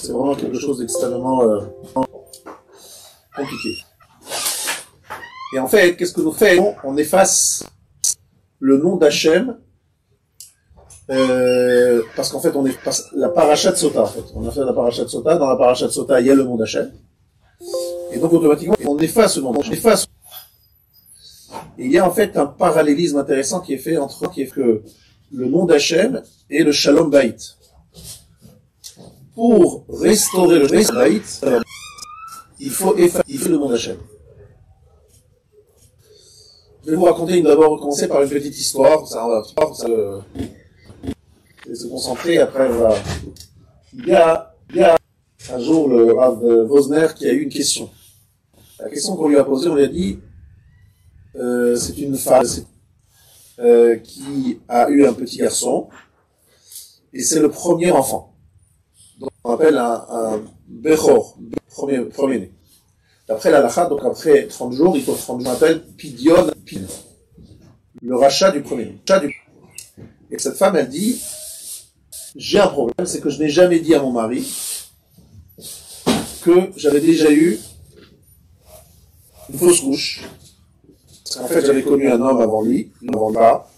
C'est vraiment quelque chose d'extrêmement compliqué. Et en fait, qu'est-ce que nous faisons? On efface le nom d'Hachem, parce qu'en fait, on efface la paracha de Sota. En fait. On a fait la paracha de Sota. Dans la paracha de Sota, il y a le nom d'Hachem. Et donc, automatiquement, on efface le nom. On efface. Et il y a en fait un parallélisme intéressant qui est fait entre que le nom d'Hachem et le Shalom Bayit. Pour restaurer le Shalom Bayit, il faut effacer le nom d'Hachem. Je vais vous raconter d'abord commencer par une petite histoire. Ça, on va se concentrer. Après, il y a un jour le Rav Vosner qui a eu une question. La question qu'on lui a posée, on lui a dit, c'est une femme qui a eu un petit garçon et c'est le premier enfant. Donc on appelle un Bechor, premier-né. D'après la Lacha, donc après 30 jours, il faut 30 jours, on appelle Pidyon, le rachat du premier-né. Et cette femme, elle dit, j'ai un problème, c'est que je n'ai jamais dit à mon mari que j'avais déjà eu une fausse couche. Parce qu'en fait, j'avais connu un homme avant lui, avant là.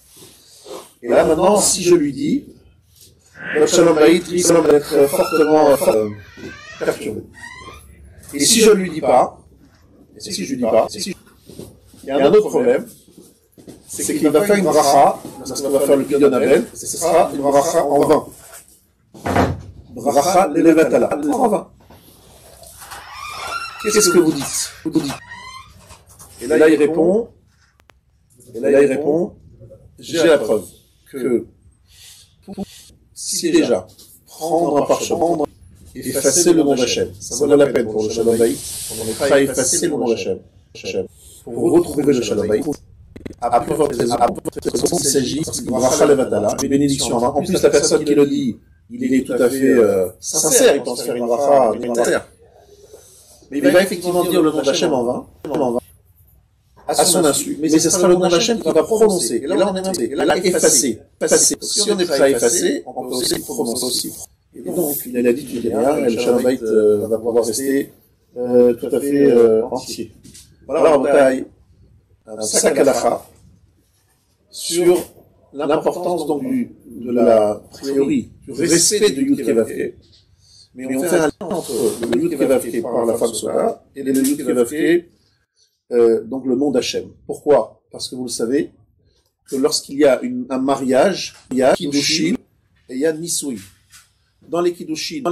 Et là, maintenant, si je lui dis, notre Shalom Bayit risque d'être fortement perturbé. Et si je ne lui dis pas, il y a un autre problème, c'est qu'il va faire une bracha, parce qu'il va faire le Pidyon Abel, ce sera une bracha en vin. Bracha l'elevatala, en vin. Qu'est-ce que vous dites? Et là, il répond, j'ai la preuve que si déjà prendre un parchemin, effacer le nom d'Hachem, ça vaut la peine pour le Shalom Bayit, on n'est pas effacer le nom d'Hachem. Pour retrouver le Shalom Bayit, après votre raison, il s'agit de bracha levatala, une bénédiction. En plus, la personne qui le dit, il est tout à fait sincère, il pense faire une bracha sincère. Mais il va effectivement dire le nom d'Hachem en vain, à son insu. Mais ce sera le nom d'Hachem qu'il va prononcer. Et là, on est même, et là, effacer. Si on est prêt à effacer, on peut aussi prononcer aussi. Et donc, il a dit, tu dis rien, et le Shalom Bayit va pouvoir rester tout à fait entier. Voilà, on taille un sac à lacha sur l'importance donc de la théorie, du respect de Yud Kei Vav Kei. Mais on fait un lien entre le Yud Kei Vav Kei par la femme Sora et le Yud Kei Vav Kei, donc le nom d'Hachem. Pourquoi? Parce que vous le savez, que lorsqu'il y a un mariage, il y a Kiddushin et il y a Nisui. Dans les Kiddushin,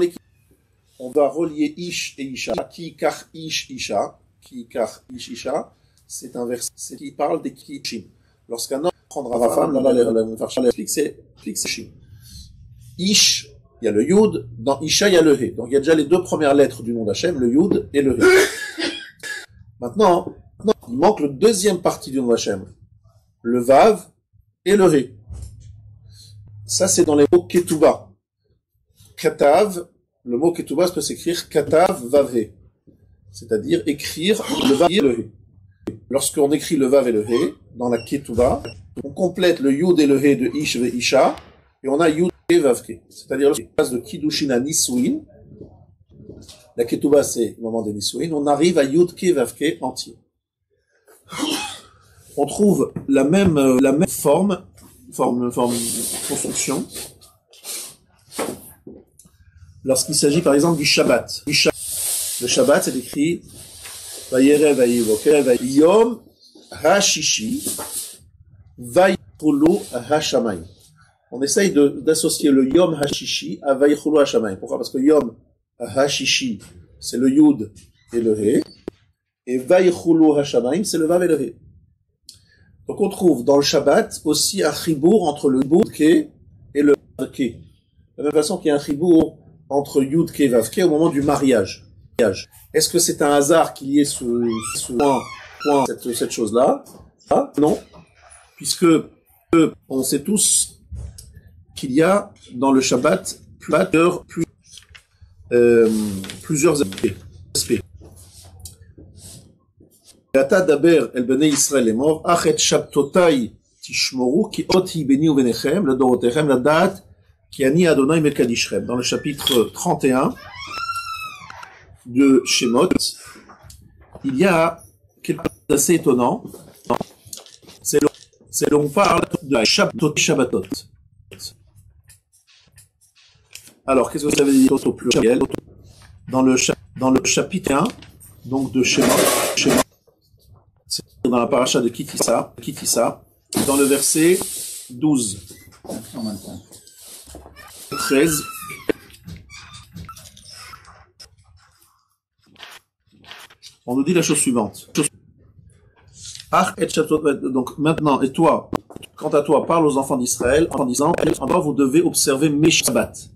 on va relier Ish et Isha. Ki kar Ish Isha. Ki kar Ish Isha. C'est un verset qui parle des Kiddushin. Lorsqu'un homme prendra sa femme, là, la Farshah explique c'est Shin. Ish, il y a le Yud, dans Isha, il y a le He. Donc il y a déjà les deux premières lettres du nom d'Hachem, le Yud et le He. Maintenant, il manque le deuxième partie du nom d'Hachem, le Vav et le He. Ça, c'est dans les mots Ketouba. Katav, le mot Ketouba peut s'écrire Katav Vav He. C'est-à-dire écrire le Vav et le He. Lorsqu'on écrit le Vav et le He, dans la Ketouba, on complète le Yud et le He de Ish et Isha, et on a Yud et Vav Ke. C'est-à-dire, lorsqu'on passe de Kiddushin à Nisuin, la Ketouba c'est le moment des Nisuin, on arrive à Yud Ke Vav Ke entier. On trouve la même construction, lorsqu'il s'agit par exemple du Shabbat. Le Shabbat c'est écrit Vayerev vayivoker vayom hashishi vayichulu hashamayim. On essaye d'associer le Yom Hashishi à Vayichulu Hashamayim. Pourquoi? Parce que Yom Hashishi, c'est le Yud et le He, et Vayichulu Hashamayim, c'est le Vav et le He. Donc on trouve dans le Shabbat aussi un chibour entre le Yud Ke et le Vav Ke. De la même façon qu'il y a un chibour entre Yud Ke et Vav Ke au moment du mariage. Est-ce que c'est un hasard qu'il y ait ce point, cette chose-là? Ah, non, puisque on sait tous qu'il y a dans le Shabbat plusieurs aspects. Ata daber el bnei Israël lemor achet shabtotai tishmoru ki oti beni uvenechem ledorotechem ladat ki ani Adonai mekadishrem. Dans le chapitre 31, de Shemot, il y a quelque chose d'assez étonnant. C'est l'on parle de la Shabbatot. Alors, qu'est-ce que ça veut dire au pluriel? Dans le chapitre 1, donc de Shemot, c'est dans la paracha de Kitissa, dans le verset 12, 13, on nous dit la chose suivante. Donc maintenant, et toi, quant à toi, parle aux enfants d'Israël en disant, vous devez observer mes Shabbat,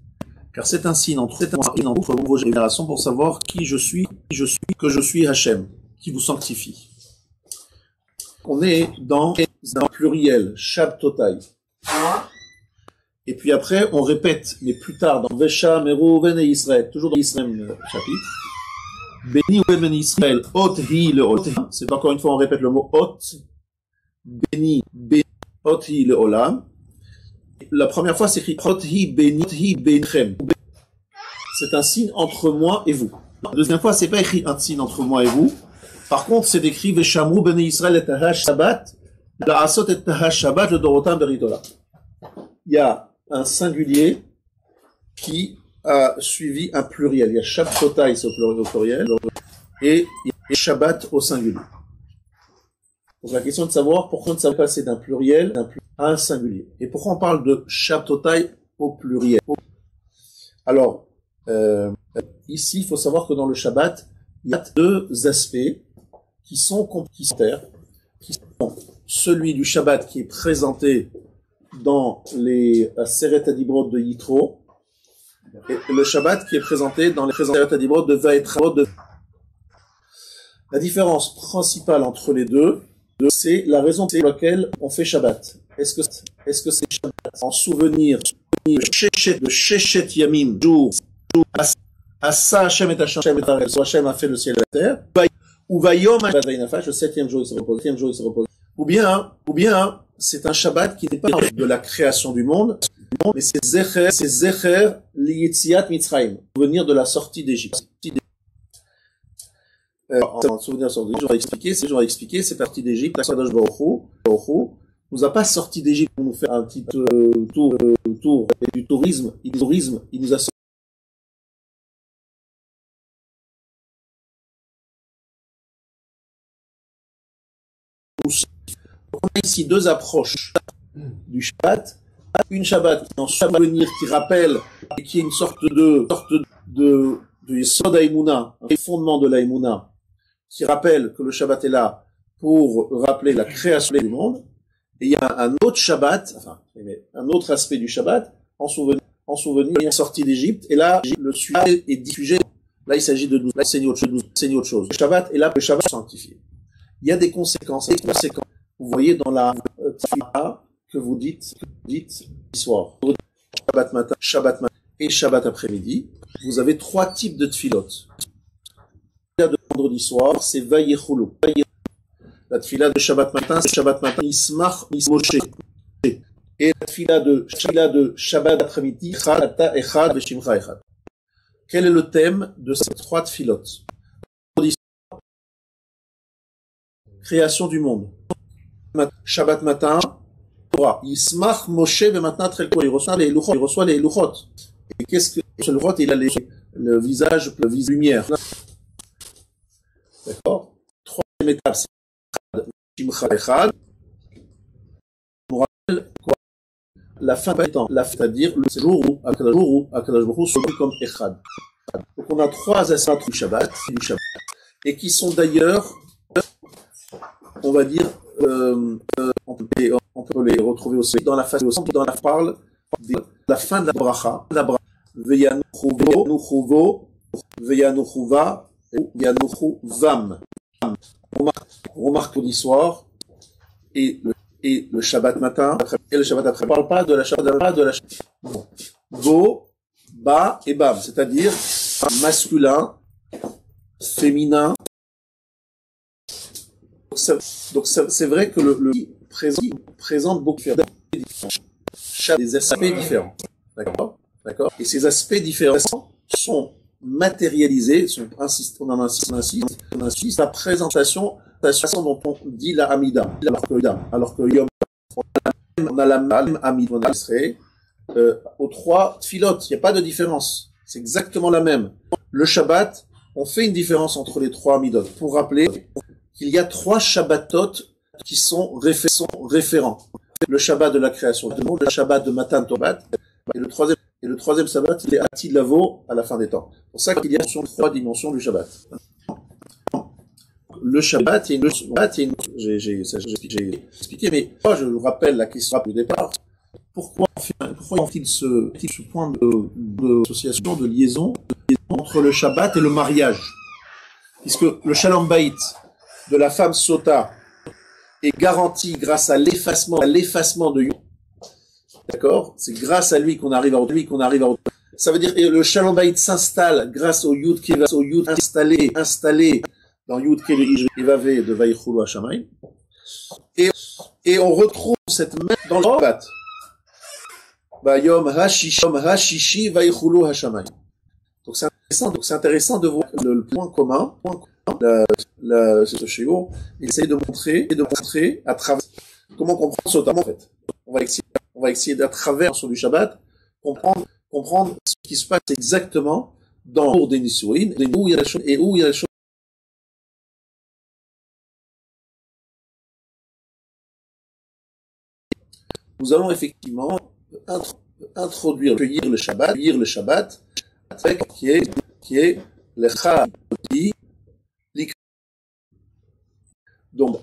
car c'est un signe entre moi et vos générations pour savoir que je suis Hachem, qui vous sanctifie. On est dans un pluriel, Shabtotai. Et puis après, on répète, mais plus tard, dans Vesha, Merouven et Israël, toujours dans l'Israël chapitre, Béni ou Ben Israël, Ot hi le Olam. C'est encore une fois, on répète le mot Ot. Béni, Ot hi le Olam. La première fois, c'est écrit Ot hi benichem. C'est un signe entre moi et vous. La deuxième fois, c'est pas écrit un signe entre moi et vous. Par contre, c'est écrit Veshamru Ben Israël et Tahash Shabbat, La'asot et Tahash Shabbat le Dorotam Beritola. Il y a un singulier qui a suivi un pluriel. Il y a Shabtotai au pluriel et il y a Shabbat au singulier. Donc la question est de savoir pourquoi on ne passer d'un pluriel à un singulier. Et pourquoi on parle de Shabtotai au pluriel. Alors, ici, il faut savoir que dans le Shabbat, il y a deux aspects qui sont complémentaires, qui sont celui du Shabbat qui est présenté dans les Aseret Adibrot de Yitro, et le Shabbat qui est présenté dans les Aseret Adibrot de Vaetra. La différence principale entre les deux, c'est la raison pour laquelle on fait Shabbat. Est-ce que c'est Shabbat en souvenir de Shechet Yamim, jour, Asa Hashem et Hashem et Arel, soit Hashem a fait le ciel et la terre, ou Vayom le septième jour il se repose, ou bien, c'est un Shabbat qui n'est pas de la création du monde, mais c'est Zecher Liyetziat Mitzrayim, souvenir de la sortie d'Égypte. En souvenir de la sortie d'Égypte, j'aurais expliqué, c'est parti d'Égypte, la Kadosh Baruch Hu nous a pas sorti d'Égypte pour nous faire un petit tour du tourisme, il nous a sorti. On a ici deux approches du Shabbat. Une Shabbat qui est en souvenir, qui rappelle, et qui est une sorte de Yesod Haïmouna, un fondement de l'Haïmouna, qui rappelle que le Shabbat est là pour rappeler la création du monde. Et il y a un autre Shabbat, un autre aspect du Shabbat, en souvenir, il est sorti d'Égypte, et là, le sujet est diffusé. Là, il s'agit de nous enseigner autre chose. Le Shabbat est là pour le Shabbat sanctifié. Il y a des conséquences. Vous voyez dans la tefila que vous dites soir, Shabbat matin et Shabbat après-midi, vous avez trois types de tefilot. La tefila de vendredi soir, c'est Vayechulu. La tefila de Shabbat matin, Ismach Moshe. Et la tefila de Shabbat après-midi, Chad Echad Veshimcha Echad. Quel est le thème de ces trois tefilot? Création du monde. Shabbat matin, Torah. Yismach Moshe maintenant très il reçoit les luchot. Et qu'est-ce que ce luchot? Il a le visage lumière. D'accord. Troisième étape, c'est Shimcha Echad. On rappelle quoi? La fin du temps, c'est-à-dire le jour où Akadosh Baruch Hu se dit comme Echad. Donc on a trois aspects du Shabbat, et qui sont d'ailleurs, on va dire, on peut les retrouver aussi dans la parle de la fin de la bracha, Veyanuchuvo, Veyanuchuva, Veyanuchuvam. On remarque l'histoire et le Shabbat matin et le Shabbat après. On ne parle pas de la Shabbat, Go, Ba et Bam, c'est-à-dire masculin, féminin. Donc c'est vrai que le présente beaucoup des aspects différents. D'accord. Et ces aspects différents sont matérialiser, on insiste, la présentation dont on dit la Hamida, alors que Yom, on a la même Hamida, on a aux trois filotes, il n'y a pas de différence, c'est exactement la même. Le Shabbat, on fait une différence entre les trois Hamidot, pour rappeler qu'il y a trois Shabbatot qui sont référents. Le Shabbat de la création du monde, le Shabbat de Matan Torah, et le troisième Shabbat, il est Atid Lavo à la fin des temps. C'est pour ça qu'il y a trois dimensions du Shabbat. Le Shabbat, j'ai expliqué, mais moi je vous rappelle la question du départ. Pourquoi fait-il ce point d'association, de liaison entre le Shabbat et le mariage? Puisque le Shalom Bayit de la femme Sota est garanti grâce à l'effacement de Yud. D'accord? C'est grâce à lui qu'on arrive à ça veut dire que le Shalom Bayit s'installe grâce au Yud installé dans Yud Kele Ivavé de Vayichulu Hashamayim. Et on retrouve cette même dans le Shabbat. Yom Hashishi Vayichulu Hashamayim. Donc c'est intéressant de voir le point commun. Ce shiur, il essaye de montrer à travers comment comprendre Sota en fait. On va essayer d'à travers sur du Shabbat comprendre ce qui se passe exactement dans le cours des Nisuin et où il y a les choses. Nous allons effectivement introduire, accueillir le Shabbat avec qui est le Chadi. Donc,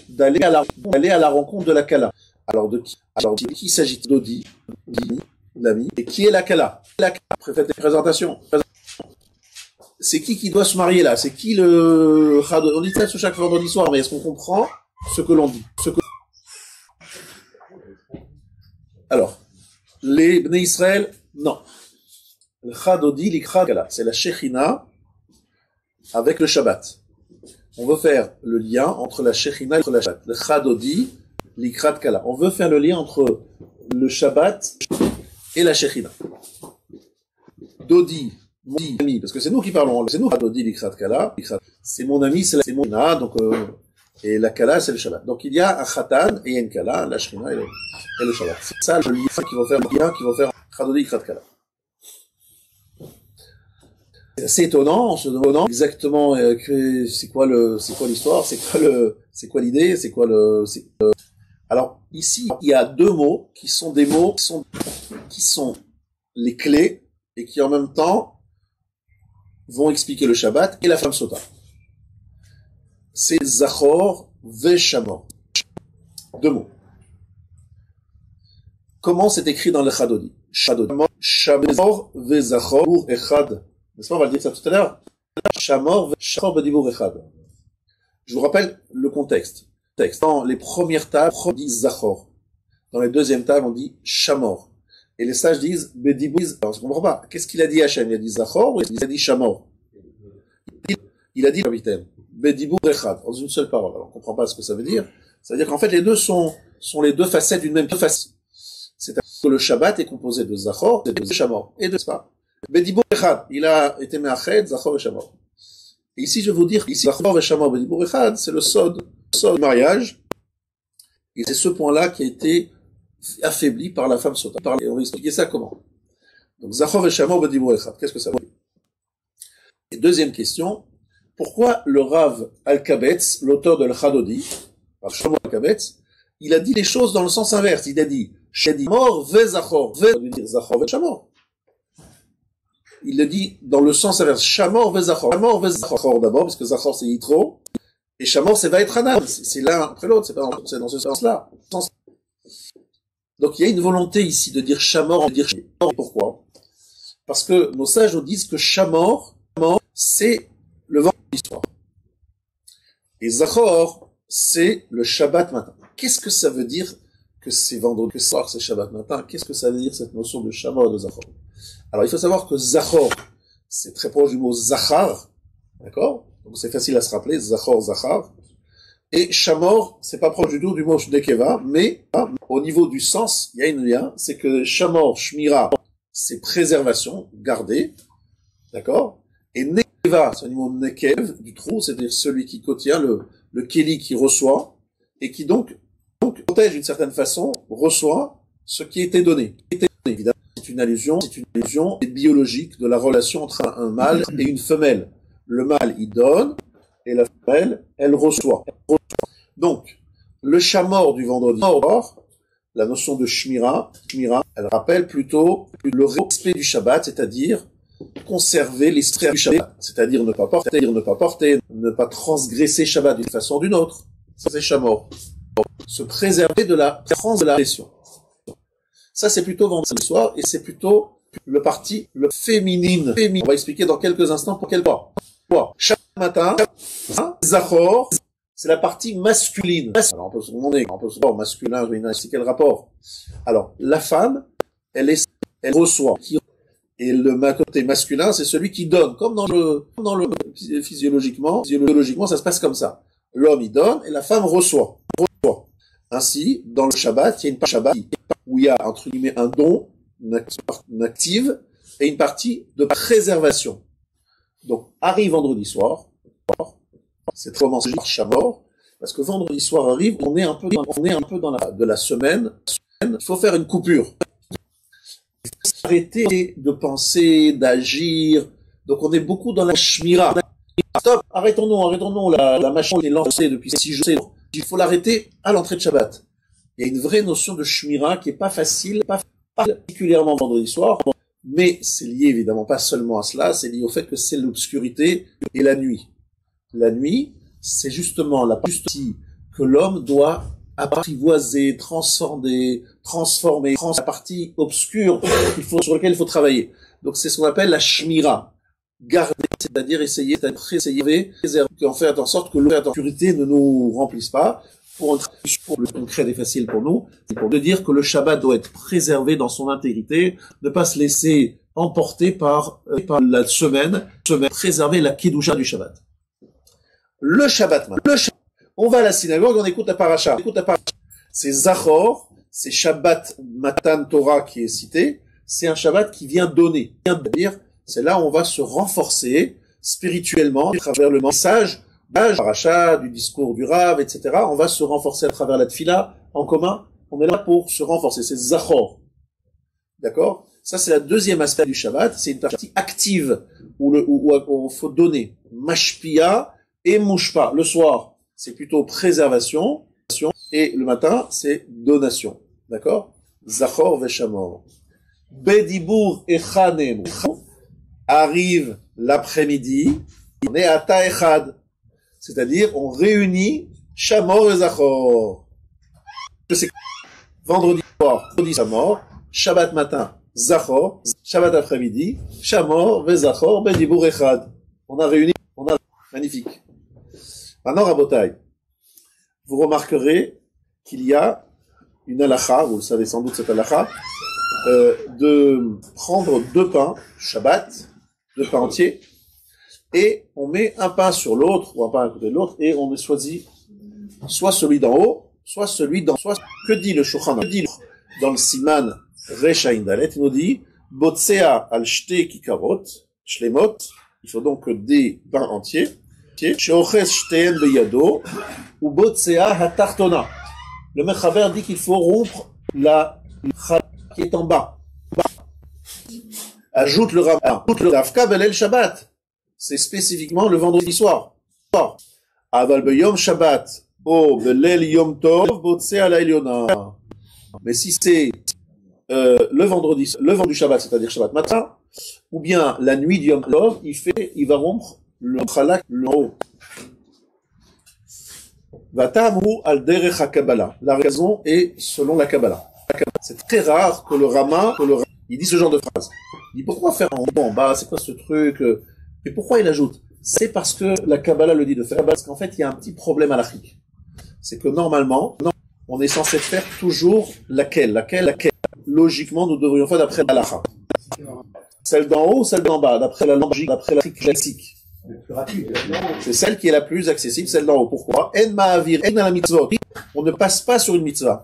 d'aller à la rencontre de la Kala. Alors, de qui s'agit-il? Dodi, l'ami. Et qui est la Kala? Faites des présentations. C'est qui doit se marier là? C'est qui le Chadod? On dit ça chaque vendredi soir, mais est-ce qu'on comprend ce que l'on dit? Alors, les Bnei Israël, non. Le Chadodi, l'Ikra Kala. C'est la Shechina avec le Shabbat. On veut faire le lien entre la Shechina et le Shabbat. Le Chadodi, l'Ikrat Kala. On veut faire le lien entre le Shabbat et la Shechina. Dodi, mon ami, parce que c'est nous qui parlons. C'est nous, Dodi, l'Ikrat Kala. C'est mon ami, c'est mon Shechina, donc, et la Kala, c'est le Shabbat. Donc il y a un Khatan et une Kala, la Shechina et le Shabbat. C'est ça le lien qui va faire Chadodi, l'Ikrat Kala. C'est étonnant, en se demandant exactement c'est quoi l'histoire, c'est quoi l'idée, Alors ici il y a deux mots qui sont des mots qui sont les clés et qui en même temps vont expliquer le Shabbat et la femme Sota. C'est Zachor ve Shamor. Deux mots. Comment c'est écrit dans le Chadodi? Shamor ve Zachor echad. N'est-ce pas, on va le dire ça tout à l'heure. Shamor Shachor B'dibur Echad. Je vous rappelle le contexte. Dans les premières tables, on dit Zachor. Dans les deuxièmes tables, on dit Shamor. Et les sages disent B'dibur. Alors, je ne comprends pas. Qu'est-ce qu'il a dit Hachem? Il a dit Zachor ou il a dit Shamor? Il a dit capitaine. B'dibur Echad. Dans une seule parole. Alors, on ne comprend pas ce que ça veut dire. Ça veut dire qu'en fait, les deux sont les deux facettes d'une même face. C'est-à-dire que le Shabbat est composé de Zachor et de Shamor. Et de Spa. B'dibur Echad, il a été me'ached, Zachor et Shamor. Et ici, je vais vous dire, Zachor et Shamor, B'dibur Echad, c'est le sod du mariage. Et c'est ce point-là qui a été affaibli par la femme Sota. Et on va expliquer ça comment. Donc, Zachor et Shamor, B'dibur Echad, qu'est-ce que ça veut dire? Et deuxième question, pourquoi le Rav Al-Kabetz, l'auteur de l'Chadodi, par Shlomo Al-Kabetz, il a dit les choses dans le sens inverse. Il a dit, Shamor ve Zachor, ça veut dire Zachor ve Shamor. Il le dit dans le sens inverse. Shamor ve Zachor. Shamor ve Zachor d'abord, parce que Zachor c'est Yitro, et Shamor c'est Vaetranan. C'est l'un après l'autre, c'est dans ce sens-là. Donc il y a une volonté ici de dire Shamor, de dire Shamor. Pourquoi? Parce que nos sages nous disent que Shamor, c'est le vendredi soir. Et Zachor, c'est le Shabbat matin. Qu'est-ce que ça veut dire que c'est vendredi soir, c'est Shabbat matin? Qu'est-ce que ça veut dire cette notion de Shamor et de Zachor? Alors, il faut savoir que Zachor, c'est très proche du mot Zachar, d'accord? Donc, c'est facile à se rappeler, Zachor, Zachar. Et Shamor, c'est pas proche du tout du mot Nekeva, mais au niveau du sens, il y a une lien, c'est que Shamor, Shmira, c'est préservation, garder, D'accord? Et Nekeva, c'est un niveau Nekev, du trou, c'est-à-dire celui qui contient le Keli qui reçoit, et qui donc protège d'une certaine façon, reçoit ce qui était donné. Évidemment, c'est une allusion biologique de la relation entre un mâle et une femelle. Le mâle, il donne, et la femelle, elle reçoit. Donc, le chamor du vendredi soir, la notion de shmira, elle rappelle plutôt le respect du Shabbat, c'est-à-dire conserver l'esprit du Shabbat, c'est-à-dire ne pas porter, ne pas transgresser Shabbat d'une façon ou d'une autre. Ça, c'est chamor. Se préserver de la transgression. Ça, c'est plutôt vendredi soir, et c'est plutôt le féminine. On va expliquer dans quelques instants pour quel point. Chaque matin, Zachor, c'est la partie masculine. Alors, on peut se demander, masculin, je vais expliquer le rapport. Alors, la femme, elle reçoit. Et le côté masculin, c'est celui qui donne. Comme dans le physiologiquement, ça se passe comme ça. L'homme, il donne, et la femme reçoit. Ainsi, dans le Shabbat, il y a une partie Shabbat où il y a, entre guillemets, un don, une active, et une partie de préservation. Donc, arrive vendredi soir, c'est commencé par Shamor, parce que vendredi soir arrive, on est un peu de la semaine, il faut faire une coupure. Il faut arrêter de penser, d'agir, donc on est beaucoup dans la shmira. Stop, arrêtons-nous, la machine est lancée depuis 6 jours. Il faut l'arrêter à l'entrée de Shabbat. Il y a une vraie notion de shmira qui est pas facile, pas particulièrement vendredi soir, mais c'est lié évidemment pas seulement à cela, c'est lié au fait que c'est l'obscurité et la nuit. La nuit, c'est justement la partie que l'homme doit apprivoiser, transformer, la partie obscure sur laquelle il faut travailler. Donc c'est ce qu'on appelle la shmira. Garder, c'est-à-dire essayer de préserver, en faire en sorte que l'obscurité ne nous remplisse pas. Pour le concret et facile pour nous, c'est pour dire que le Shabbat doit être préservé dans son intégrité, ne pas se laisser emporter par la semaine, préserver la Kedusha du Shabbat. Le Shabbat, on va à la synagogue, on écoute la paracha. C'est Zachor, c'est Shabbat Matan Torah qui est cité, c'est un Shabbat qui vient donner, c'est là où on va se renforcer spirituellement à travers le message paracha, du discours du Rav, etc. On va se renforcer à travers la tfila en commun. On est là pour se renforcer. C'est Zachor. D'accord? Ça, c'est le deuxième aspect du Shabbat. C'est une partie active où il faut donner. Mashpia et Mushpa. Le soir, c'est plutôt préservation. Et le matin, c'est donation. D'accord? Zachor veshamor. Bedibur echanem. Arrive l'après-midi. On est à Ta'echad. C'est-à-dire, on réunit Shamor et Zachor. C'est vendredi soir, Shamor, Shabbat matin, Zachor, Shabbat après-midi, Shamor, Zachor, Bedibur Echad. On a magnifique. Maintenant, Rabotai, vous remarquerez qu'il y a une halakha, vous le savez sans doute cette halakha, de prendre 2 pains, Shabbat, 2 pains entiers, et on met un pain sur l'autre, ou un pain à côté de l'autre, et on choisit soit celui d'en haut, soit celui d'en bas. Que dit le Shulchan Aruch dans le Siman Resh Ayin Dalet? Il nous dit, Botsea al shte kikarot, shlemot, il faut donc des pains entiers, sheoches shteen beyado, ou Botsea hatartona. Le Mechaber dit qu'il faut rompre la chalak qui est en bas. Ajoute le Ravka belel Shabbat. C'est spécifiquement le vendredi soir. Aval beyom Shabbat, o belel yom tov, botsea la eliona. Mais si c'est le vendredi Shabbat, c'est-à-dire Shabbat matin, ou bien la nuit du yom tov, il va rompre le chalak, le haut. Vatamru al derech ha-Kabbalah. La raison est selon la Kabbalah. C'est très rare que le Rama, il dit ce genre de phrase. Il dit pourquoi faire en haut, en bas, c'est quoi ce truc? Et pourquoi il ajoute? C'est parce que la Kabbalah le dit de faire, parce qu'en fait, il y a un petit problème halachique. C'est que normalement, on est censé faire toujours laquelle. Logiquement, nous devrions faire d'après la halakha. Celle d'en haut ou celle d'en bas, d'après la logique, d'après la classique. C'est celle qui est la plus accessible, celle d'en haut. Pourquoi? En ma'avir, en la mitzvot. On ne passe pas sur une mitzvah.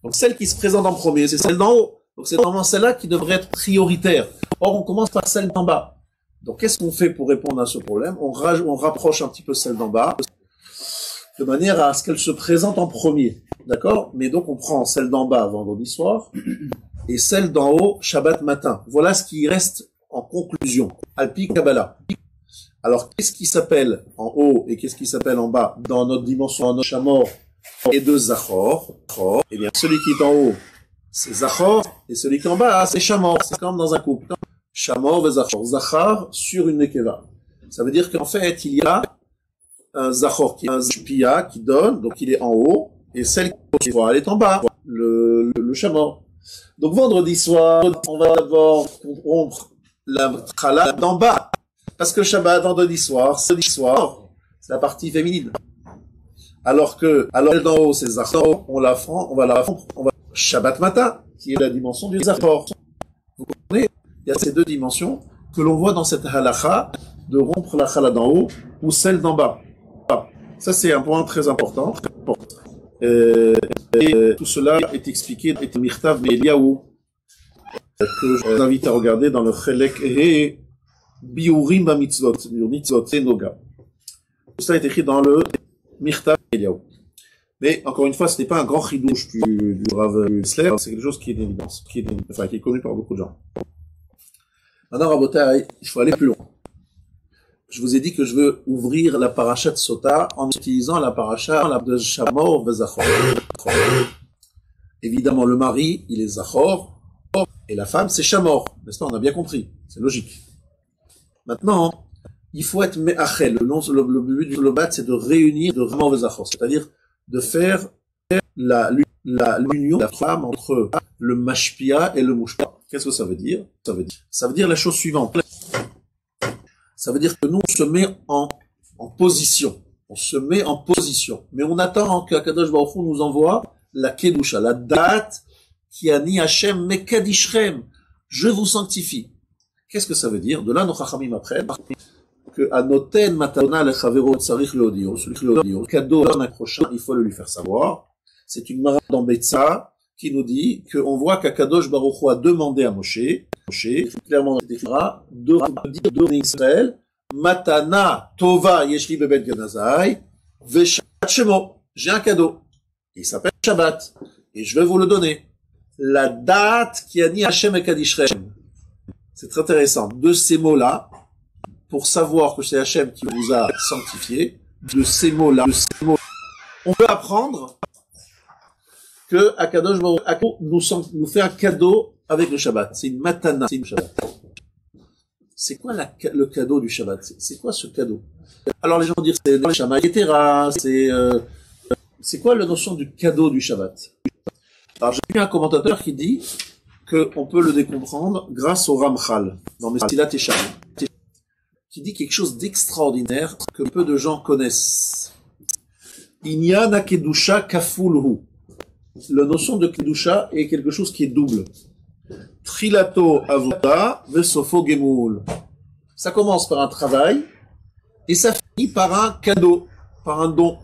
Donc celle qui se présente en premier, c'est celle d'en haut. Donc c'est normalement celle-là qui devrait être prioritaire. Or, on commence par celle d'en bas. Donc, qu'est-ce qu'on fait pour répondre à ce problème? On rapproche un petit peu celle d'en bas, de manière à ce qu'elle se présente en premier. D'accord? Mais donc, on prend celle d'en bas vendredi soir, et celle d'en haut Shabbat matin. Voilà ce qui reste en conclusion. Alpi Kabbalah. Alors, qu'est-ce qui s'appelle en haut et qu'est-ce qui s'appelle en bas dans notre dimension, en notre Shamor et de Zachor? Eh bien, celui qui est en haut, c'est Zachor, et celui qui est en bas, c'est Shamor. C'est comme dans un couple. Shamor et Zachor. Zachar sur une Nekeva. Ça veut dire qu'en fait, il y a un Zachor qui est un Shpia qui donne, donc il est en haut, et celle qui elle est en bas, le Shamor. Donc, vendredi soir, on va d'abord rompre la Khala d'en bas. Parce que Shabbat, vendredi soir, c'est la partie féminine. Alors que, d'en haut, c'est Zachor, on va Shabbat matin, qui est la dimension du Zachor. Vous comprenez? Il y a ces deux dimensions que l'on voit dans cette halakha de rompre la chala d'en haut ou celle d'en bas. Ça, c'est un point très important. Et tout cela est expliqué dans le Mirtav Eliyahu, que je vous invite à regarder dans le Chelek Ehe, Biurim Bamitzvot, Mitzvot et Noga. Tout ça est écrit dans le Mirtav Eliyahu. Mais encore une fois, ce n'est pas un grand chidouche du Rav Isler, c'est quelque chose qui est d'évidence, qui est connu par beaucoup de gens. Maintenant, Rabotai, il faut aller plus loin. Je vous ai dit que je veux ouvrir la paracha de Sota en utilisant la paracha de Shamor Vezachor. Évidemment, le mari, il est Zachor, et la femme, c'est Shamor. N'est-ce pas? On a bien compris. C'est logique. Maintenant, il faut être me'achel. Le but du Lobat, c'est de réunir de Shamor Vezachor. C'est-à-dire de faire l'union de la femme entre le Mashpia et le Mushpa. Qu'est-ce que ça veut dire? Ça veut dire la chose suivante. Ça veut dire que nous, on se met en position. On se met en position. Mais on attend qu'Akadosh Baruch Hu nous envoie la Kedusha, la date qui a ni Hashem Mekadishrem. Je vous sanctifie. Qu'est-ce que ça veut dire? De là, nos Chachamim apprennent que Anoten Matana Lechavero Tsarich Leodio, le cadeau d'un prochain, il faut le lui faire savoir. C'est une marade dans Betsa qui nous dit qu'on voit qu'Akadosh Baruch Hu a demandé à Moshe, clairement décrira, de dire Israël, Matana Tova Yeshli Bebet Ganazai, Veshat Shemo. J'ai un cadeau. Il s'appelle Shabbat. Et je vais vous le donner. La date qui a ni Hashem et Kadishrem. C'est très intéressant. De ces mots-là, pour savoir que c'est Hashem qui vous a sanctifié, de ces mots-là, on peut apprendre que Akadosh Baruch Hu nous fait un cadeau avec le Shabbat. C'est une matana, c'est une Shabbat. C'est quoi le cadeau du Shabbat? C'est quoi ce cadeau? Alors les gens vont dire c'est le Shabbat, etc. C'est quoi la notion du cadeau du Shabbat? Alors j'ai vu un commentateur qui dit qu'on peut le décomprendre grâce au Ramchal, dans Mesilat Yesharim, qui dit quelque chose d'extraordinaire que peu de gens connaissent. Inyana Kedusha Kafulhu. La notion de Kedusha est quelque chose qui est double. Trilato Avoda Vesofo Gemul. Ça commence par un travail et ça finit par un cadeau, par un don.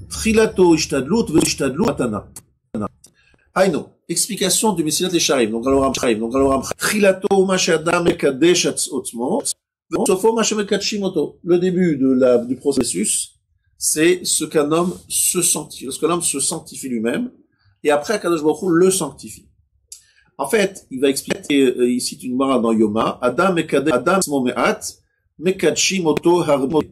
Trilato Ishtadlut Veshtadlut Matana. Aïno, explication du Mesilat Yesharim. Donc alors Trilato Mashadam Mekadesh Otzmo Vesofo Mashemekachimoto. Le début du processus, c'est ce qu'un homme se sanctifie, lorsque l'homme se sanctifie lui-même, et après Akadosh Baruch Hu le sanctifie. En fait, il va expliquer, il cite une mara dans Yoma, Adam Me'at, Mekadshim Oto Harmo,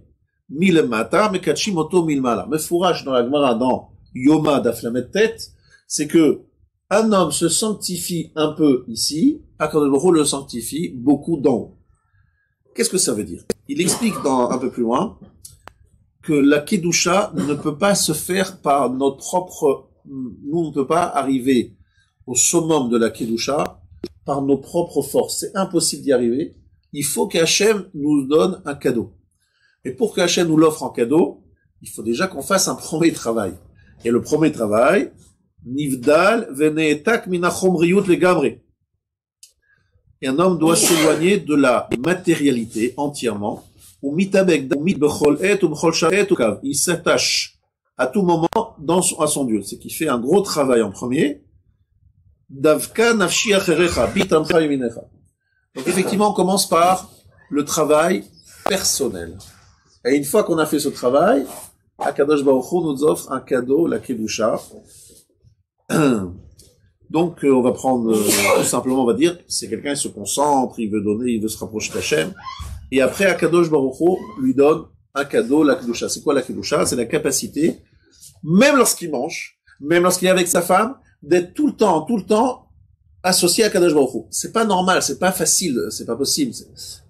Milemata, Mekadshim Oto Milmala. Me fourrage dans la Gemara dans Yoma d'Aflamet Tête, c'est que un homme se sanctifie un peu ici, Akadosh Baruch Hu le sanctifie beaucoup d'en haut. Qu'est-ce que ça veut dire? Il explique un peu plus loin, que la Kedusha ne peut pas se faire par notre propre... Nous, on ne peut pas arriver au summum de la Kedusha par nos propres forces. C'est impossible d'y arriver. Il faut qu'Hachem nous donne un cadeau. Et pour qu'Hachem nous l'offre en cadeau, il faut déjà qu'on fasse un premier travail. Et le premier travail, Nivdal veneetak minachomriyut legamre. Et un homme doit s'éloigner de la matérialité entièrement. Il s'attache à tout moment à son Dieu. C'est qu'il fait un gros travail en premier. Donc effectivement, on commence par le travail personnel. Et une fois qu'on a fait ce travail, Akadosh Baruch Hu nous offre un cadeau, la Kedusha. Donc on va prendre, tout simplement, on va dire, c'est quelqu'un qui se concentre, il veut donner, il veut se rapprocher d'Hachem. Et après, Akadosh Baruch Hu lui donne un cadeau, la Kedusha. C'est quoi la Kedusha? C'est la capacité, même lorsqu'il mange, même lorsqu'il est avec sa femme, d'être tout le temps, associé à Kadosh Baruch Hu. C'est pas normal, c'est pas facile, c'est pas possible.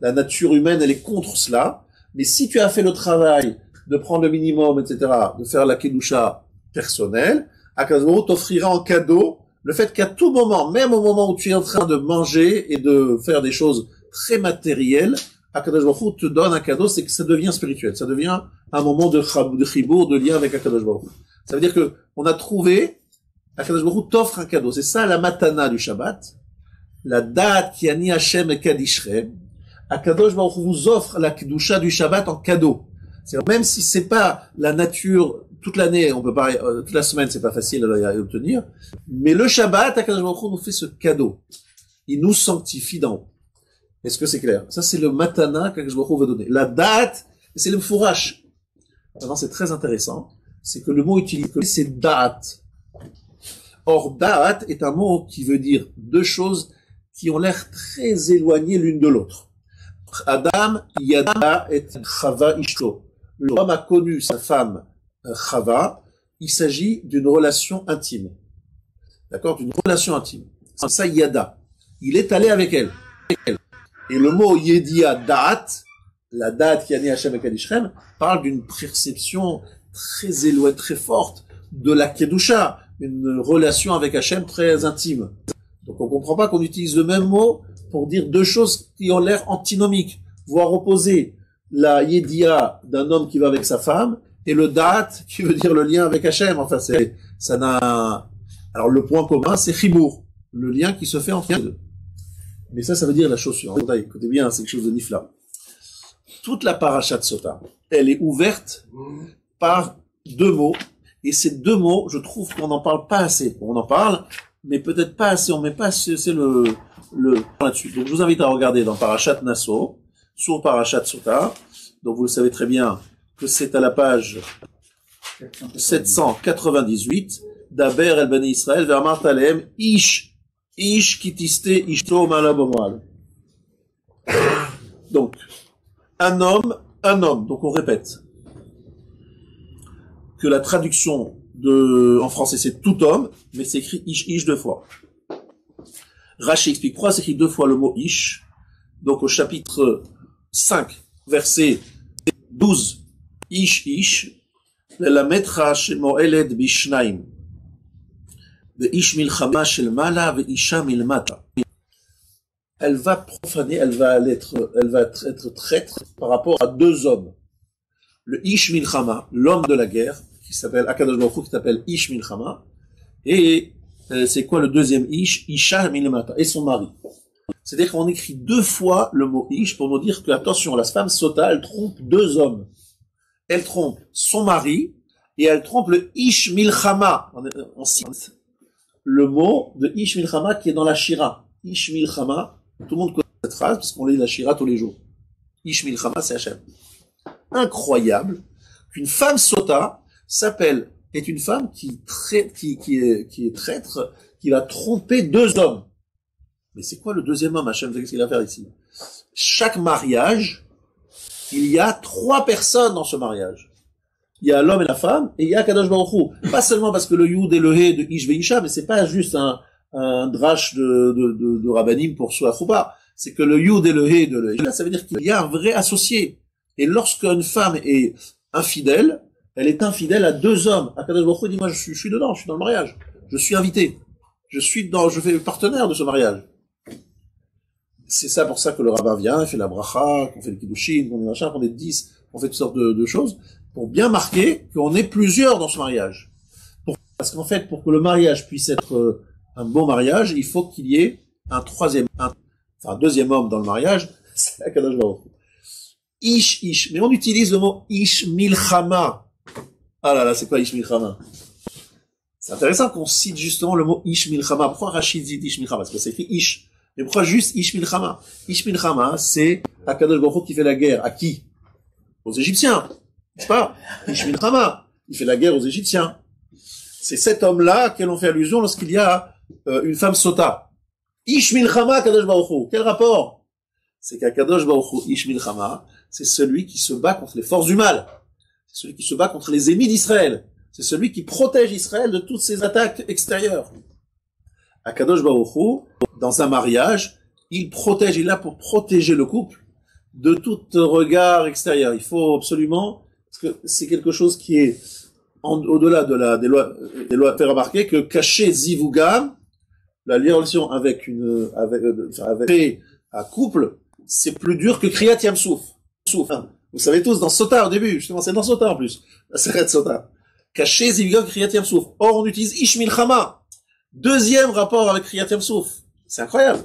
La nature humaine, elle est contre cela. Mais si tu as fait le travail de prendre le minimum, etc., de faire la Kedusha personnelle, Akadosh Baruch Hu t'offrira en cadeau le fait qu'à tout moment, même au moment où tu es en train de manger et de faire des choses très matérielles, Akadosh Baruch Hu te donne un cadeau, c'est que ça devient spirituel. Ça devient un moment de chibour, de lien avec Akadosh Baruch Hu. Ça veut dire que on a trouvé Akadosh Baruch Hu t'offre un cadeau. C'est ça la matana du Shabbat. La date qui ani Hashem et Kadishrem. Akadosh Baruch Hu vous offre la Kedusha du Shabbat en cadeau. C'est-à-dire, même si c'est pas la nature, toute l'année, on peut pas, toute la semaine, c'est pas facile à obtenir. Mais le Shabbat, Akadosh Baruch Hu nous fait ce cadeau. Il nous sanctifie d'en haut. Est-ce que c'est clair? Ça, c'est le matana qu'Akadosh Baruch Hu veut donner. La date, c'est le fourrache. Maintenant, c'est très intéressant. C'est que le mot utilisé, c'est date. Or, da'at est un mot qui veut dire deux choses qui ont l'air très éloignées l'une de l'autre. Adam, yada et Chava ishto. L'homme a connu sa femme Chava. Il s'agit d'une relation intime. D'accord? D'une relation intime. C'est ça, yada. Il est allé avec elle. Et le mot yedia da'at, la date qui a né Hashem et Kadishrem, parle d'une perception très éloignée, très forte de la Kedusha, une relation avec Hachem très intime. Donc on comprend pas qu'on utilise le même mot pour dire deux choses qui ont l'air antinomiques, voire opposées. La yedia d'un homme qui va avec sa femme et le date qui veut dire le lien avec Hachem. Enfin, ça n'a. Alors le point commun, c'est chibour, le lien qui se fait entre les deux. Mais ça veut dire la chose suivante. Écoutez bien, c'est quelque chose de nifla. Toute la parasha de Sota, elle est ouverte par deux mots. Et ces deux mots, je trouve qu'on n'en parle pas assez. On en parle, mais peut-être pas assez. On met pas assez le là-dessus. Donc, je vous invite à regarder dans Parashat Nasso, sur Parashat Sota. Donc, vous le savez très bien que c'est à la page 798. Daber el Bani Israël, Vermart Aleem, Ish kitiste ishto malabomal. Donc, un homme. Donc, on répète que la traduction en français c'est tout homme, mais c'est écrit ish deux fois. Rashi explique pourquoi c'est écrit deux fois le mot ish. Donc au chapitre 5, verset 12, ish, la metra shemoeled bishnaim, de ish milchama shel mala ve isha milmata. Elle va profaner, elle va être traître par rapport à deux hommes. Le ish milchama, l'homme de la guerre, qui s'appelle Akadosh Baruch Hu, qui s'appelle Ish Milchama, et c'est quoi le deuxième Ish? Isha Milmata, et son mari. C'est-à-dire qu'on écrit deux fois le mot Ish pour nous dire que, attention, la femme Sota, elle trompe deux hommes. Elle trompe son mari, et elle trompe le Ish Milchama. On cite le mot de Ish Milchama qui est dans la Shira. Ish Milchama, tout le monde connaît cette phrase, puisqu'on lit la Shira tous les jours. Ish Milchama, c'est Hachem. Incroyable qu'une femme Sota est une femme qui est traître, qui va tromper deux hommes. Mais c'est quoi le deuxième homme, Hachem? Qu'est-ce qu'il va faire ici? Chaque mariage, il y a trois personnes dans ce mariage. Il y a l'homme et la femme, et il y a Kadosh Baruch Hu. Pas seulement parce que le Yud et le He de Ish Veisha, mais c'est pas juste un drash de Rabbanim pour soi Chouba. C'est que le Yud et le He de le ça veut dire qu'il y a un vrai associé. Et lorsqu'une femme est infidèle, elle est infidèle à deux hommes. Akadosh Baruch Hu dit, moi, je suis dedans, je suis dans le mariage. Je suis invité. Je fais partenaire de ce mariage. C'est ça pour ça que le rabbin vient, il fait la bracha, qu'on fait le kiddushin, qu'on est machin, qu'on est 10, qu'on fait toutes sortes de choses, pour bien marquer qu'on est plusieurs dans ce mariage. Parce qu'en fait, pour que le mariage puisse être un bon mariage, il faut qu'il y ait un deuxième homme dans le mariage, c'est Akadosh Baruch Hu. Ish. Mais on utilise le mot Ish Milchama. Ah là là, c'est quoi Ish Milchama? C'est intéressant qu'on cite justement le mot Ish Milchama. Pourquoi Rachid dit Ish Milchama? Parce que c'est écrit Ish. Mais pourquoi juste Ish Milchama? Ish Milchama, c'est Akadosh Baruch Hu qui fait la guerre. À qui? Aux Égyptiens. N'est-ce pas? Ish Milchama. Il fait la guerre aux Égyptiens. C'est cet homme-là à quel on fait allusion lorsqu'il y a une femme sota. Ish Milchama Akadosh Baruch Hu. Quel rapport? C'est qu'Akadosh Baruch Hu, Ish Milchama, c'est celui qui se bat contre les forces du mal. C'est celui qui se bat contre les ennemis d'Israël. C'est celui qui protège Israël de toutes ces attaques extérieures. Akadosh Baruch Hu, dans un mariage, il protège, il est là pour protéger le couple de tout regard extérieur. Il faut absolument, parce que c'est quelque chose qui est au-delà des lois, fait remarquer que cacher zivugam, la relation avec un couple, c'est plus dur que Kriyat Yamsouf. Vous savez tous, dans Sota au début, justement, c'est dans Sota en plus, la Seret Sota. Cacher zivugam Kriyat Yamsouf. Or, on utilise Ish Milchama. Deuxième rapport avec Kriyat Yamsouf. C'est incroyable.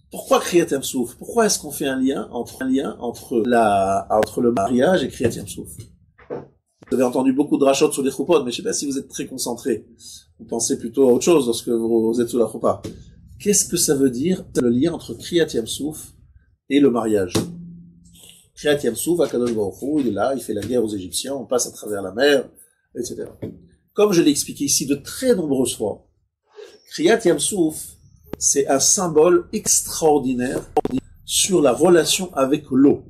Pourquoi Kriyat Yamsouf? Pourquoi est-ce qu'on fait un lien entre le mariage et Kriyat Yamsouf? Vous avez entendu beaucoup de rachot sur les choupotes, mais je ne sais pas si vous êtes très concentrés. Vous pensez plutôt à autre chose lorsque vous êtes sous la choupa. Qu'est-ce que ça veut dire, le lien entre Kriyat Yamsouf et le mariage? Kriyat Yamsouf, Akadosh Baruch Hu, il est là, il fait la guerre aux Égyptiens, on passe à travers la mer, etc. Comme je l'ai expliqué ici de très nombreuses fois, Kriyat Yamsouf, c'est un symbole extraordinaire sur la relation avec l'eau.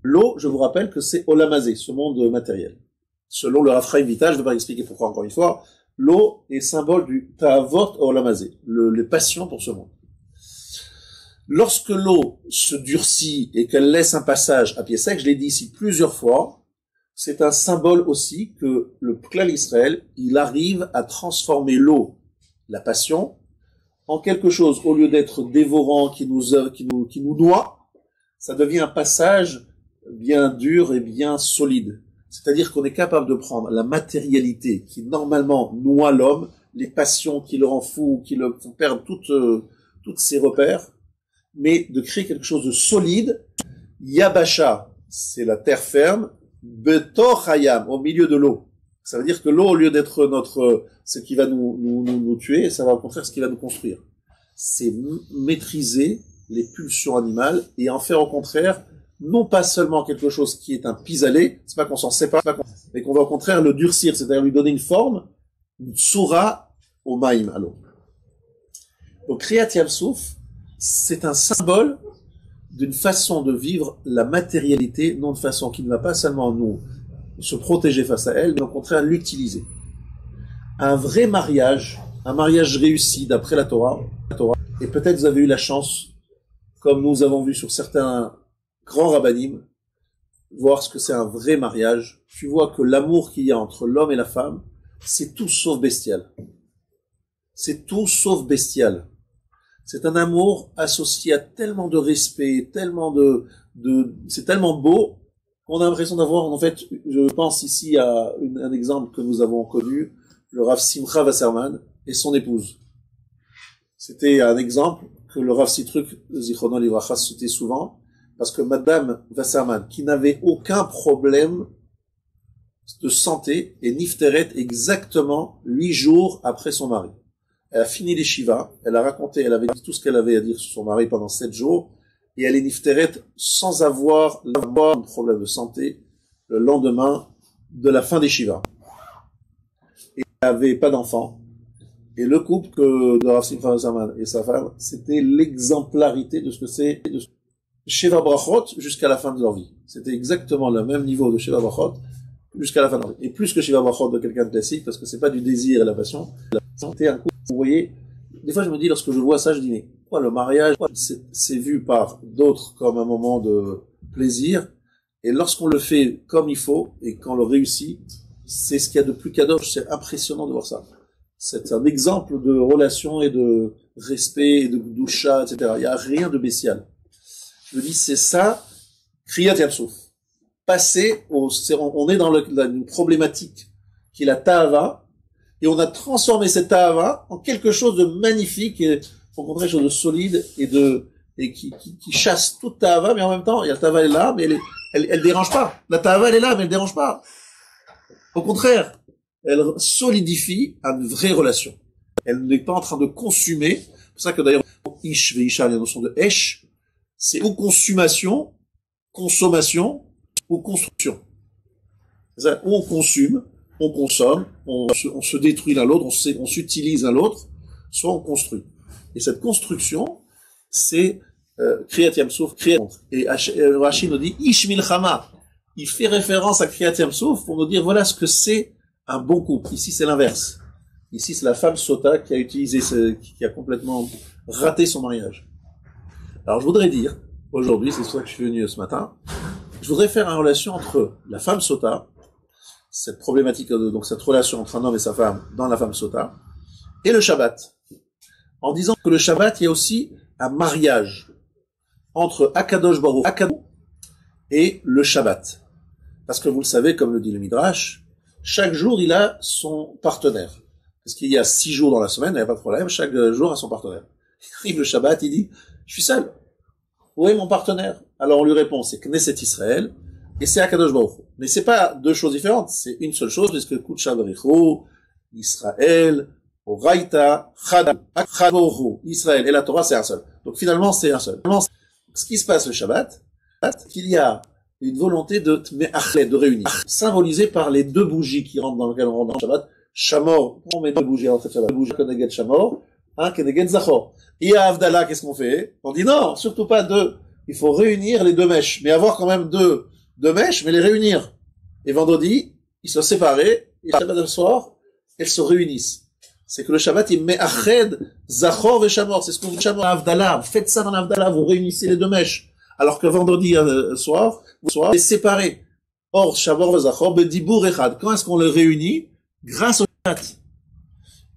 L'eau, je vous rappelle que c'est Olamazé, ce monde matériel. Selon le Rav Chaim Vital, je ne vais pas expliquer pourquoi encore une fois, l'eau est symbole du Ta'avot Olamazé, les passions pour ce monde. Lorsque l'eau se durcit et qu'elle laisse un passage à pied sec, je l'ai dit ici plusieurs fois, c'est un symbole aussi que le Klal Israël, il arrive à transformer l'eau, la passion, en quelque chose, au lieu d'être dévorant qui nous noie, ça devient un passage bien dur et bien solide. C'est-à-dire qu'on est capable de prendre la matérialité qui normalement noie l'homme, les passions qui le rend fou, qui le font perdre toutes ses repères, mais de créer quelque chose de solide. Yabasha, c'est la terre ferme, Betor Hayam, au milieu de l'eau. Ça veut dire que l'eau, au lieu d'être ce qui va nous tuer, ça va au contraire ce qui va nous construire. C'est maîtriser les pulsions animales et en faire au contraire, non pas seulement quelque chose qui est un pis-aller, c'est pas qu'on s'en sépare, mais qu'on va au contraire le durcir, c'est-à-dire lui donner une forme, une tsura au maïm, à l'eau. Donc, Kriyat Yamsouf, c'est un symbole d'une façon de vivre la matérialité, non de façon qui ne va pas seulement nous se protéger face à elle, mais au contraire l'utiliser. Un vrai mariage, un mariage réussi d'après la Torah, et peut-être vous avez eu la chance, comme nous avons vu sur certains grands rabbanim, voir ce que c'est un vrai mariage. Tu vois que l'amour qu'il y a entre l'homme et la femme, c'est tout sauf bestial. C'est tout sauf bestial. C'est un amour associé à tellement de respect, c'est tellement beau, qu'on a l'impression d'avoir, en fait, je pense ici à un exemple que nous avons connu, le Rav Simcha Wasserman et son épouse. C'était un exemple que le Rav Sitruk, Zichrono Livracha, citait souvent, parce que Madame Wasserman, qui n'avait aucun problème de santé, est nifteret exactement 8 jours après son mari. Elle a fini les shivas, elle a raconté, elle avait dit tout ce qu'elle avait à dire sur son mari pendant 7 jours, et elle est nifteret sans avoir un problème de santé le lendemain de la fin des shivas. Et elle n'avait pas d'enfant. Et le couple de Rav Simcha Wasserman et sa femme, c'était l'exemplarité de ce que c'est de Sheva Brachot jusqu'à la fin de leur vie. C'était exactement le même niveau de Sheva Brachot jusqu'à la fin de leur vie. Et plus que Sheva Brachot de quelqu'un de classique, parce que c'est pas du désir et la passion, c'était un couple. Vous voyez, des fois je me dis, lorsque je vois ça, je dis, mais quoi, le mariage, c'est vu par d'autres comme un moment de plaisir, et lorsqu'on le fait comme il faut, et qu'on le réussit, c'est ce qu'il y a de plus kadosh, c'est impressionnant de voir ça. C'est un exemple de relation et de respect, et de doucha, etc. Il n'y a rien de bestial. Je me dis, c'est ça, Kriyat Yamsouf. On est dans une problématique qui est la ta'ava, et on a transformé cette ta'ava en quelque chose de magnifique, et au contraire, quelque chose de solide, et qui chasse toute ta'ava, mais en même temps, la ta'ava est là, mais elle dérange pas. La ta'ava, elle est là, mais elle dérange pas. Au contraire, elle solidifie une vraie relation. Elle n'est pas en train de consumer. C'est pour ça que d'ailleurs, ish veisha, la notion de esh, c'est ou consommation, ou construction. C'est-à-dire, ou on consume, on consomme, on se détruit l'un l'autre, on s'utilise l'un l'autre, soit on construit. Et cette construction, c'est Kriyat Yam Souf, et Rashi nous dit Ish Milchama. Il fait référence à Kriyat Yam Souf pour nous dire voilà ce que c'est un bon couple. Ici, c'est l'inverse. Ici, c'est la femme sota qui a utilisé, qui a complètement raté son mariage. Alors, je voudrais dire, aujourd'hui, c'est pour ça que je suis venu ce matin, je voudrais faire une relation entre la femme sota, cette problématique, donc cette relation entre un homme et sa femme dans la femme sota, et le Shabbat. En disant que le Shabbat, il y a aussi un mariage entre Akadosh Baruch Hu et le Shabbat. Parce que vous le savez, comme le dit le Midrash, chaque jour, il a son partenaire. Parce qu'il y a 6 jours dans la semaine, il n'y a pas de problème, chaque jour a son partenaire. Il arrive le Shabbat, il dit, je suis seul. Où est mon partenaire? Alors on lui répond, c'est Knesset Israël, et c'est Akadosh Baruch Hu. Mais c'est pas deux choses différentes, c'est une seule chose, puisque Kudsha Barichu, Israël, Oraita, Chad Baruch Hu, Israël et la Torah, c'est un seul. Donc finalement, c'est un seul. Ce qui se passe le Shabbat, qu'il y a une volonté de réunir, symbolisée par les 2 bougies qui rentrent dans lequel on rentre dans le Shabbat. Shamor, on met 2 bougies entre le Shabbat. 2 bougies Keneged Shamor, un Keneged Zachor. Et à Havdalah, qu'est-ce qu'on fait? On dit non, surtout pas 2. Il faut réunir les 2 mèches, mais avoir quand même 2 mèches, mais les réunir. Et vendredi, ils sont séparés, et le Shabbat le soir, elles se réunissent. C'est que le Shabbat, il met Ached, Zachor et Shamor. C'est ce qu'on dit Shamor à Havdalah. Faites ça dans l'Havdalah, vous réunissez les 2 mèches. Alors que vendredi soir, c'est séparé. Or, Shamor et Zachor, Bedibour Echad. Quand est-ce qu'on les réunit? Grâce au Shabbat.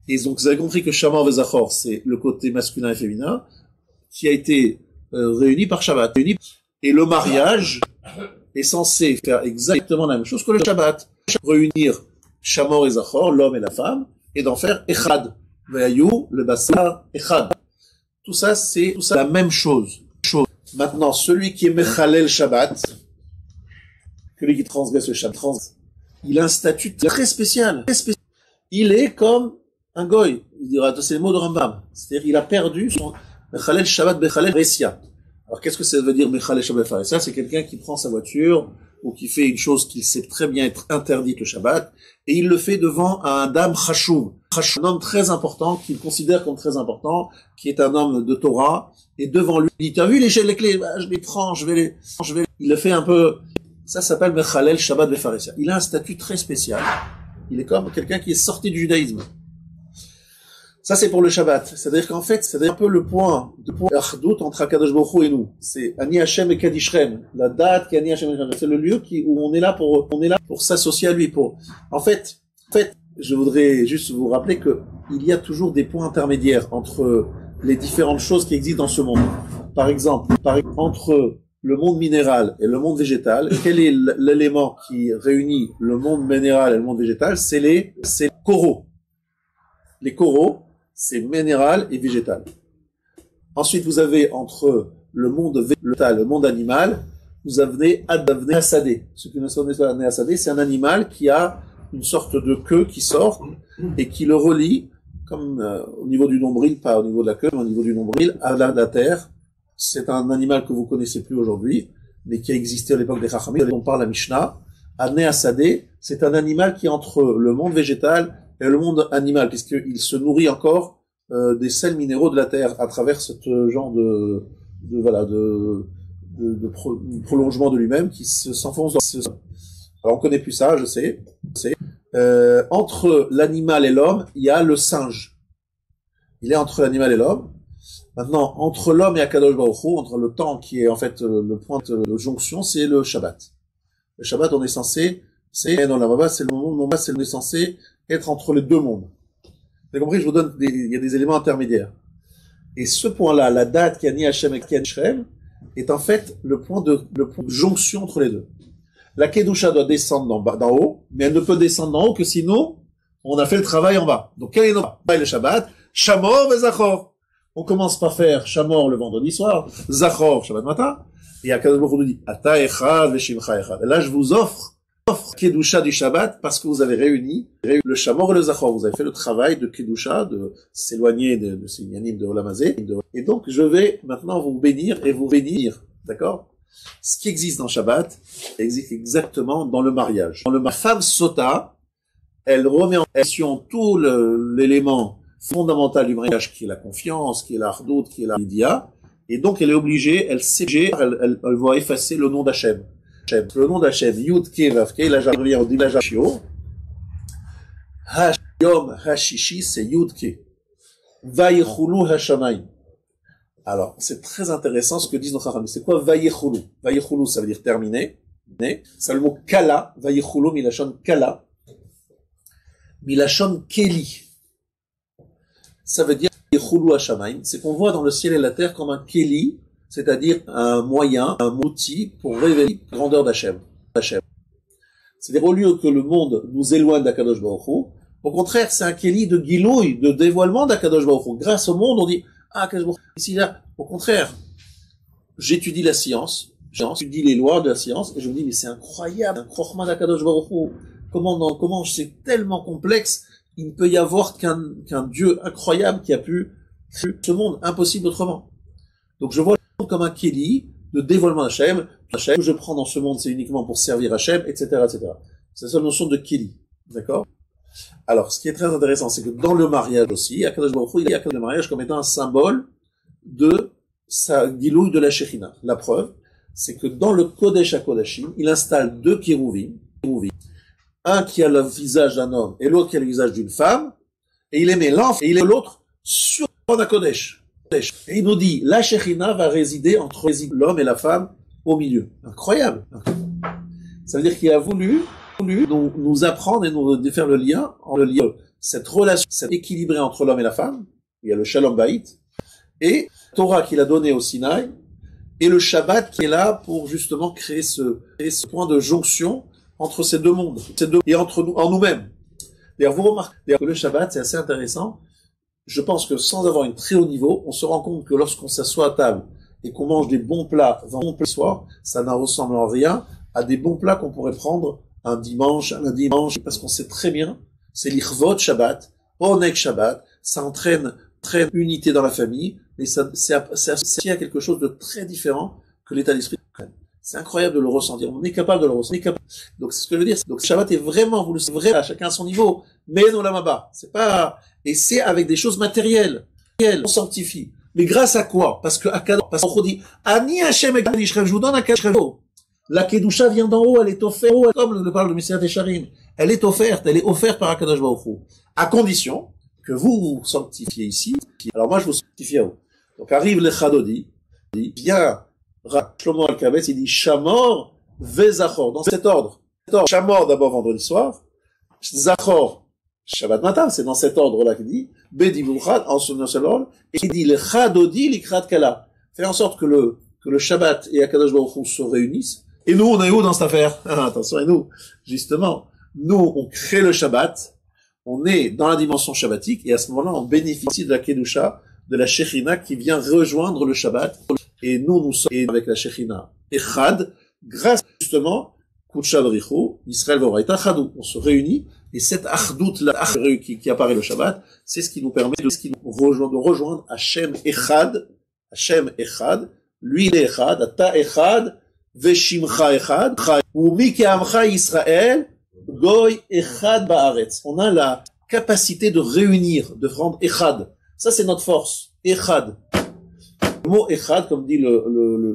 Et donc, vous avez compris que Shamor et Zachor, c'est le côté masculin et féminin, qui a été réuni par Shabbat. Et le mariage est censé faire exactement la même chose que le Shabbat. Réunir Shamor et Zachor, l'homme et la femme, et d'en faire Echad. Ve'ayu, le Bassar, Echad. Tout ça, c'est la même chose. Maintenant, celui qui est Mechalel Shabbat, celui qui transgresse le Shabbat, il a un statut très spécial. Il est comme un goy. Il dira, c'est le mot de Rambam. C'est-à-dire, il a perdu son Mechalel Shabbat Bechalel Ressia. Alors, qu'est-ce que ça veut dire Mechalel Shabbat Bechalel Ressia? C'est quelqu'un qui prend sa voiture ou qui fait une chose qu'il sait très bien être interdite le Shabbat, et il le fait devant un dame Chashuv, un homme très important, qu'il considère comme très important, qui est un homme de Torah, et devant lui, il dit, t'as vu les clés, bah, je les prends, il le fait un peu, ça s'appelle Mechalel Shabbat Befaresia. Il a un statut très spécial, il est comme quelqu'un qui est sorti du judaïsme. Ça, c'est pour le Shabbat. C'est-à-dire qu'en fait, c'est un peu le point d'Achdout entre Akadosh Baruch Hu et nous. C'est Ani Hashem et Kadishrem. La date qui est Ani Hashem et Kadishrem. C'est le lieu où on est là pour s'associer à lui. En fait, je voudrais juste vous rappeler que il y a toujours des points intermédiaires entre les différentes choses qui existent dans ce monde. Par exemple, entre le monde minéral et le monde végétal, quel est l'élément qui réunit le monde minéral et le monde végétal? C'est les coraux. Les coraux, c'est minéral et végétal. Ensuite, vous avez entre le monde végétal et le monde animal, vous avez Asadé. Ce que nous sommes Asadé, c'est un animal qui a une sorte de queue qui sort et qui le relie, comme au niveau du nombril, pas au niveau de la queue, mais au niveau du nombril, à la terre. C'est un animal que vous connaissez plus aujourd'hui, mais qui a existé à l'époque des Chachamim, dont on parle la Mishnah. Asadé, c'est un animal qui est entre le monde végétal et le monde animal, puisqu'il se nourrit encore des sels minéraux de la terre à travers ce genre de prolongement de lui-même qui s'enfonce dans ce... Alors on connaît plus ça, je sais. Entre l'animal et l'homme, il y a le singe. Il est entre l'animal et l'homme. Maintenant, entre l'homme et Akadosh Baruch Hu, entre le temps qui est en fait le point de jonction, c'est le Shabbat. Le Shabbat, on est censé, on est censé être entre les 2 mondes. Vous avez compris, je vous donne il y a des éléments intermédiaires. Et ce point-là, la date qui a ni Hachem et qui a Shrem, est en fait le point de jonction entre les 2. La Kedusha doit descendre d'en haut, mais elle ne peut descendre d'en haut que sinon, on a fait le travail en bas. Donc, quel est notre travail le Shabbat? Shamor et Zachor. On commence par faire Shamor le vendredi soir, Zachor Shabbat matin, et Akadosh Baruch Hu nous dit, Ata Echad Veshimcha Echad. Et là, je vous offre offre Kedusha du Shabbat parce que vous avez réuni le Shamor et le Zachor. Vous avez fait le travail de Kedusha, de s'éloigner de ces Yannim de Olam Hazé. Et donc, je vais maintenant vous bénir et vous bénir. D'accord? Ce qui existe dans Shabbat existe exactement dans le mariage. La femme sota, elle remet en question tout l'élément fondamental du mariage qui est la confiance, qui est la hardout, qui est la lidia. Et donc, elle est obligée, elle va effacer le nom d'Hachem. Le nom d'Hachem, Yud Ke Vav Ke, là j'arrive au dilage Shio. Yom Hashishi, c'est Yud Ke. Vayichulu Hashamayim. Alors, c'est très intéressant ce que disent nos Chachamim. C'est quoi Vayichulu? Vayichulu, ça veut dire terminer. C'est le mot Kala. Vayichulu, Milachon Kala. Milachon Keli. Ça veut dire Vayichulu Hashamayim. C'est qu'on voit dans le ciel et la terre comme un Keli, c'est-à-dire un moyen, un outil pour révéler la grandeur d'Hachem. C'est-à-dire, au lieu que le monde nous éloigne d'Akadosh Baruch Hu, au contraire, c'est un kéli de gilouï, de dévoilement d'Akadosh Baruch Hu. Grâce au monde, on dit, ah, Akadosh Baruch Hu, ici, là. Au contraire, j'étudie la science, j'étudie les lois de la science, et je me dis, mais c'est incroyable, un chorma d'Akadosh Baruch Hu. Comment c'est tellement complexe, il ne peut y avoir qu'un Dieu incroyable qui a pu créer ce monde, impossible autrement. Donc, je vois comme un kéli de dévoilement d'Hachem. Hachem, que je prends dans ce monde, c'est uniquement pour servir Hachem, etc., etc. C'est la seule notion de kéli. D'accord? Alors, ce qui est très intéressant, c'est que dans le mariage aussi, Akadosh Baruch Hu, il y a le mariage comme étant un symbole de sa gilouï de la Shekhinah. La preuve, c'est que dans le Kodesh HaKodashim, il installe deux kérouvim, un qui a le visage d'un homme et l'autre qui a le visage d'une femme, et il les met l'un et il est l'autre sur la Kodesh. Et il nous dit, la Shekhinah va résider entre l'homme et la femme au milieu. Incroyable. Ça veut dire qu'il a voulu nous apprendre et nous faire le lien, cette relation, cette équilibrée entre l'homme et la femme. Il y a le Shalom Bayit, et Torah qu'il a donné au Sinaï, et le Shabbat qui est là pour justement créer ce point de jonction entre ces deux mondes, et entre nous, en nous-mêmes. D'ailleurs, vous remarquez que le Shabbat, c'est assez intéressant. Je pense que sans avoir un très haut niveau, on se rend compte que lorsqu'on s'assoit à table et qu'on mange des bons plats le soir, ça ne ressemble en rien à des bons plats qu'on pourrait prendre un dimanche, parce qu'on sait très bien, c'est l'Ichvot Shabbat, Onek Shabbat, ça entraîne unité dans la famille, mais ça y a quelque chose de très différent que l'état d'esprit. C'est incroyable de le ressentir. On est capable de le ressentir. Donc, c'est ce que je veux dire. Donc, Shabbat est vraiment, vous le savez, vrai, à chacun à son niveau. Mais non, la maba. C'est pas, et c'est avec des choses matérielles. On sanctifie. Mais grâce à quoi? Parce qu'on dit, Ani Hashem Ekadish, je vous donne un cadeau. La Kedusha vient d'en haut, elle est offerte, comme le parle de Messiah Tesharim. Elle est offerte par Akadosh Baruch Hu. À condition que vous sanctifiez ici. Alors moi, je vous sanctifie à vous. Donc, arrive le Chadodi, vient, Shlomo Al-Kabetz, il dit Shamor Vezachor, dans cet ordre. Shamor d'abord vendredi soir, Zachor Shabbat matin, c'est dans cet ordre-là qu'il dit, Bedivulchad, en son seul ordre, et il dit le Chadodi l'Ikrat Kala. Fait en sorte que le Shabbat et Akadosh Baruch Hu se réunissent. Et nous, on est où dans cette affaire? Attention, et nous, justement, nous, on crée le Shabbat, on est dans la dimension shabbatique, et à ce moment-là, on bénéficie de la Kedusha, de la Shekhinah qui vient rejoindre le Shabbat. Et nous sommes avec la Shekhinah Echad, grâce justement, Kudsha B'richu, Israël Voraita Chadou. On se réunit, et cette Achdout-là qui apparaît le Shabbat, c'est ce qui nous permet de rejoindre Hashem Echad, lui il est Echad, Ata Echad, Veshimcha Echad, Umi Ke'amcha Israël, Goy Echad Ba'aretz. On a la capacité de réunir, de rendre Echad. Ça, c'est notre force. Echad. Le mot Echad, comme dit le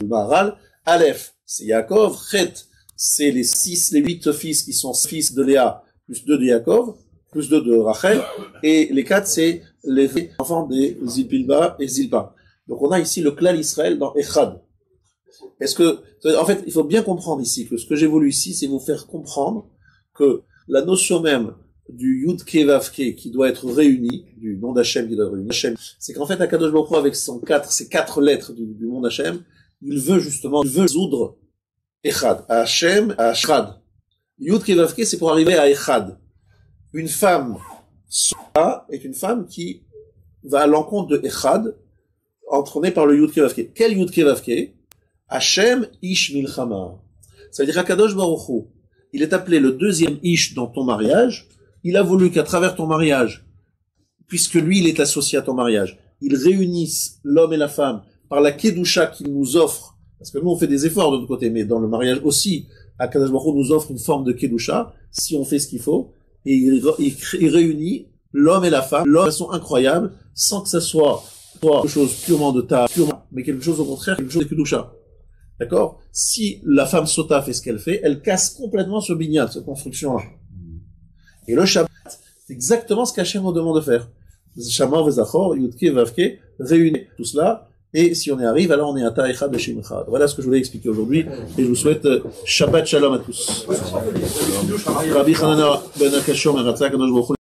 Maharal, Aleph, c'est Yaakov, Chet, c'est les 8 fils qui sont fils de Léa, plus 2 de Yaakov, plus 2 de Rachel, et les 4, c'est les enfants des Zilpilba et Zilpa. Donc on a ici le clan Israël dans Echad. En fait, il faut bien comprendre ici que ce que j'ai voulu ici, c'est vous faire comprendre que la notion même du Yud Ke Vav Ke qui doit être réuni, du nom d'Hachem qui doit être réuni, c'est qu'en fait, Akadosh Baruch Hu, avec ces 4 lettres du nom d'Hachem, il veut résoudre Echad, Hachem, Echad. Yud Ke Vav Ke, c'est pour arriver à Echad. Une femme, Sora, est une femme qui va à l'encontre de Echad, entraînée par le Yud Ke Vav Ke. Quel Yud Ke Vav Ke? Hachem Ish Milchama. Ça veut dire Akadosh Baruch Hu il est appelé le deuxième Ish dans ton mariage. Il a voulu qu'à travers ton mariage, puisque lui, il est associé à ton mariage, il réunisse l'homme et la femme par la Kedusha qu'il nous offre, parce que nous, on fait des efforts de notre côté, mais dans le mariage aussi, Akadosh Baruch Hu nous offre une forme de Kedusha, si on fait ce qu'il faut, et il réunit l'homme et la femme de façon incroyable, sans que ça soit quelque chose purement de ta, mais quelque chose au contraire, quelque chose de Kedusha. D'accord? Si la femme sota fait ce qu'elle fait, elle casse complètement ce binyan, cette construction-là. Et le Shabbat, c'est exactement ce qu'Hachem nous demande de faire. Shamar vezachor, yudke vavke, réunir tout cela, et si on y arrive, alors on est à Ta'echad B'Shem Echad. Voilà ce que je voulais expliquer aujourd'hui, et je vous souhaite Shabbat Shalom à tous. Rabbi Hanana ben Akashom,